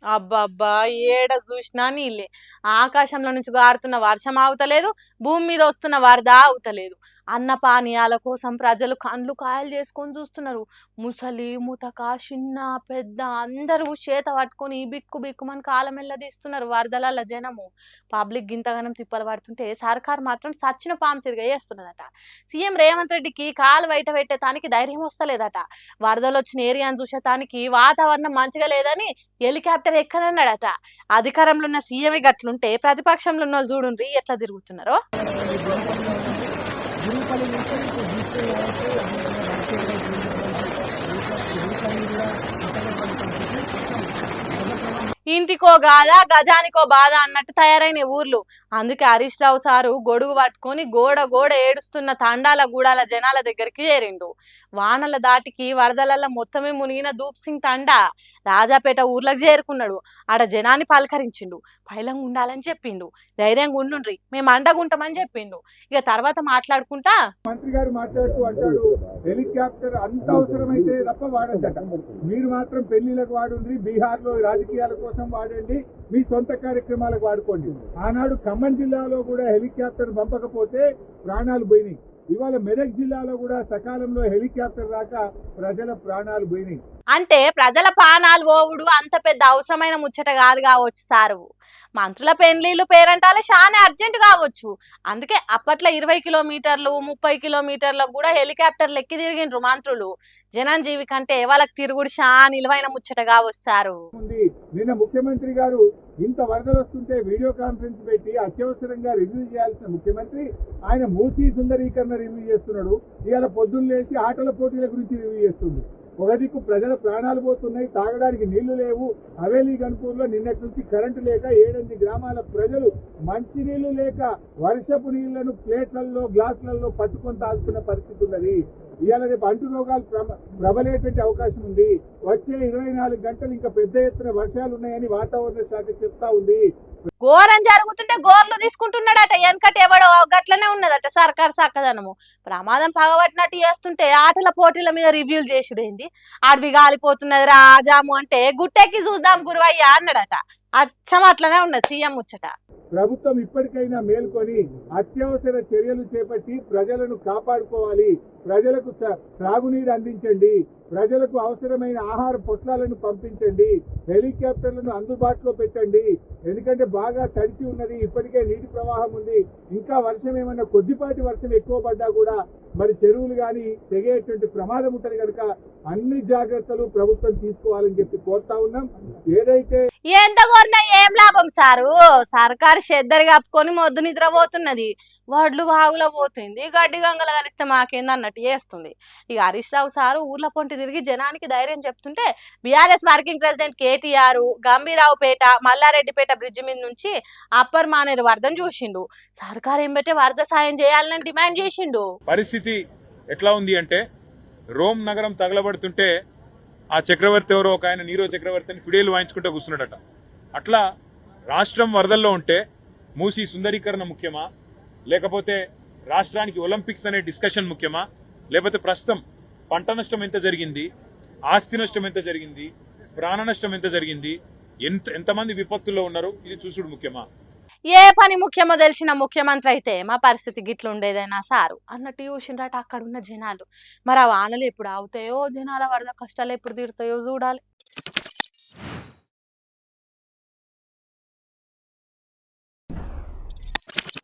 అబ్బబ్బా! ఏడ జూషినా నీళ్ళే. ఆకాశంలో నుంచి గారుతున్న వర్షం ఆగుతలేదు. భూమి మీద వస్తున్న వరద ఆగుతలేదు. అన్న పానీయాల కోసం ప్రజలు కండ్లు కాయలు చేసుకొని చూస్తున్నారు. ముసలి, ముతక, చిన్న, పెద్ద అందరూ చేత పట్టుకొని బిక్కు బిక్కుమని కాలమెల్లదీస్తున్నారు వరదలల్ల జనము. పబ్లిక్ గింతగనం తిప్పలు పడుతుంటే సర్కార్ మాత్రం సచ్చిన పాము తిరిగ చేస్తున్నదట. సీఎం రేవంత్ రెడ్డికి కాలు బయట పెట్టేతానికి ధైర్యం వస్తలేదట. వరదలొచ్చిన ఏరియాను చూసేతానికి వాతావరణం మంచిగా లేదని హెలికాప్టర్ ఎక్కనన్నాడట. అధికారంలో ఉన్న సీఎం గట్లుంటే ప్రతిపక్షంలో ఉన్న వాళ్ళు చూడుండ్రి ఎట్లా తిరుగుతున్నారో. ఇంటికో గాథ గజానికో బాధ అన్నట్టు తయారైన ఊర్లు. అందుకే హరీష్ రావు సారు గొడుగు పట్టుకొని గోడ గోడ ఏడుస్తున్న తండాల గూడాల జనాల దగ్గరికి చేరిండు. వానల దాటికి వరదలల్ల మొత్తమే మునిగిన దూప్ సింగ్ తండా రాజాపేట ఊర్లకు చేరుకున్నాడు. ఆడ జనాన్ని పలకరించిండు. పైలంగా ఉండాలని చెప్పిండు. ధైర్యంగా ఉండుండ్రి, మేము అండగుంటామని చెప్పిండు. ఇక తర్వాత మాట్లాడుకుంటా మంత్రి గారు మాట్లాడుతూ అంటాడు, హెలికాప్టర్ అంత అవసరమైతే తప్ప వాడద్దట. మీరు మాత్రం పెళ్లిలకు వాడుండ్రి, బీహార్ లో రాజకీయాల కోసం వాడండి, మీ సొంత కార్యక్రమాలకు వాడుకోండి. ఆనాడు ఖమ్మం జిల్లాలో కూడా హెలికాప్టర్ పంపకపోతే ప్రాణాలు పోయినాయి. ఇవాళ మెదక్ జిల్లాలో కూడా సకాలంలో హెలికాప్టర్ రాక ప్రజల ప్రాణాలు పోయినాయి. అంటే ప్రజల ప్రాణాలు పోవుడు అంత పెద్ద అవసరమైన ముచ్చట కాదు కావచ్చు సారు. మంత్రుల పెళ్లిళ్ళు పేరంటాలే చాలా అర్జెంట్ కావచ్చు. అందుకే అప్పట్లో 20 కిలోమీటర్లు 30 కిలోమీటర్లకు కూడా హెలికాప్టర్లు ఎక్కి తిరిగిండ్రు మంత్రులు. జనంజీవి కంటే వాళ్ళకి తిరుగుడు చాలా నిలువైన ముచ్చట కావచ్చు సారు. నిన్న ముఖ్యమంత్రి గారు ఇంత వరదలు వస్తుంటే వీడియో కాన్ఫరెన్స్ పెట్టి అత్యవసరంగా రివ్యూ చేయాల్సిన ముఖ్యమంత్రి ఆయన మూసీ సుందరీకరణ రివ్యూ చేస్తున్నాడు. ఇవాళ పొద్దున్న లేచి ఆటల పోటీల గురించి రివ్యూ చేస్తుంది. ఒక దిక్కు ప్రజల ప్రాణాలు పోతున్నాయి, తాగడానికి నీళ్లు లేవు. హవేలీ గన్పూర్లో నిన్నటి నుంచి కరెంటు లేక 7 గ్రామాల ప్రజలు మంచి నీళ్లు లేక వర్షపు నీళ్లను ప్లేట్లలో గ్లాసులలో పట్టుకొని తాగుతున్న పరిస్థితి ఉన్నది. ఇవాళ రేపు అంటు రోగాలు ప్రబలేటువంటి అవకాశం ఉంది. వచ్చే 24 గంటలు ఇంకా పెద్ద ఎత్తున వర్షాలు ఉన్నాయని వాతావరణ శాఖ చెప్తా ఉంది. ఘోరం జరుగుతుంటే గోర్లు తీసుకుంటున్నాడట. వెనకటి ఎవడో గట్లనే ఉన్నదట సర్కార్ చక్కదనము. ప్రమాదం పగబట్టినట్టు చేస్తుంటే ఆటల పోటీల మీద రివ్యూలు చేసుడేంది. అడవి గాలిపోతున్నది రాజాము అంటే గుట్టెక్కి చూద్దాం గురువయ్య అన్నాడట. అచ్చం అట్లనే ఉన్నది సీఎం ముచ్చట. ప్రభుత్వం ఇప్పటికైనా మేల్కొని అత్యవసర చర్యలు చేపట్టి ప్రజలను కాపాడుకోవాలి. ప్రజలకు త్రాగునీరు అందించండి, ప్రజలకు అవసరమైన ఆహార పొట్లాలను పంపించండి, హెలికాప్టర్లను అందుబాటులో పెట్టండి. ఎందుకంటే బాగా తడిచి ఉన్నది, ఇప్పటికే నీటి ప్రవాహం ఉంది. ఇంకా వర్షం ఏమన్నా కొద్దిపాటి వర్షం ఎక్కువ పడ్డా కూడా మరి చెరువులు కానీ తెగేటువంటి ప్రమాదం ఉంటుంది కనుక అన్ని జాగ్రత్తలు ప్రభుత్వం తీసుకోవాలని చెప్పి కోరుతా ఉన్నాం. ఏదైతే ఎంత కోరినా ఏం లాభం సారు, సర్కారు చెద్దరు కప్పుకొని మొద్దు నిద్రపోతున్నది. వడ్లు బాగులో పోతుంది, గడ్డి గంగలు కలిస్తే మాకేంది అన్నట్టు చేస్తుంది. ఇక హరీష్ రావు సారు ఊర్ల పొంటి తిరిగి జనానికి ధైర్యం చెప్తుంటే BRS working president KTR Gambhiraopet Mallareddypet bridge మీద నుంచి అప్పర్ మానేరు వరదను చూసిండు. సర్కారు ఏం పెట్టే వరద సాయం చేయాలని డిమాండ్ చేసిండు. పరిస్థితి ఎట్లా ఉంది అంటే రోమ్ నగరం తగలబడుతుంటే ఆ చక్రవర్తి ఎవరో ఒక ఆయన నీరో చక్రవర్తిని ఫిడేలు వాయించుకుంటూ కూర్చున్నాడట. అట్లా రాష్ట్రం వరదల్లో ఉంటే మూసీ సుందరీకరణ ముఖ్యమా, లేకపోతే రాష్ట్రానికి ఒలింపిక్స్ అనే డిస్కషన్ ముఖ్యమా, లేకపోతే ప్రస్తుతం పంట నష్టం ఎంత జరిగింది, ఆస్తి నష్టం ఎంత జరిగింది, ప్రాణ నష్టం ఎంత జరిగింది, ఎంతమంది విపత్తుల్లో ఉన్నారు ఇది చూసుడు ముఖ్యమా? ఏ పని ముఖ్యమో తెలిసిన ముఖ్యమంత్రి అయితే మా పరిస్థితి గిట్ల ఉండేదైనా సారు అన్నట్టు చూసిండ్రట అక్కడ ఉన్న జనాలు. మరి ఆ వానలు ఎప్పుడు ఆగుతాయో, జనాల వరద కష్టాలు ఎప్పుడు తీరుతాయో చూడాలి.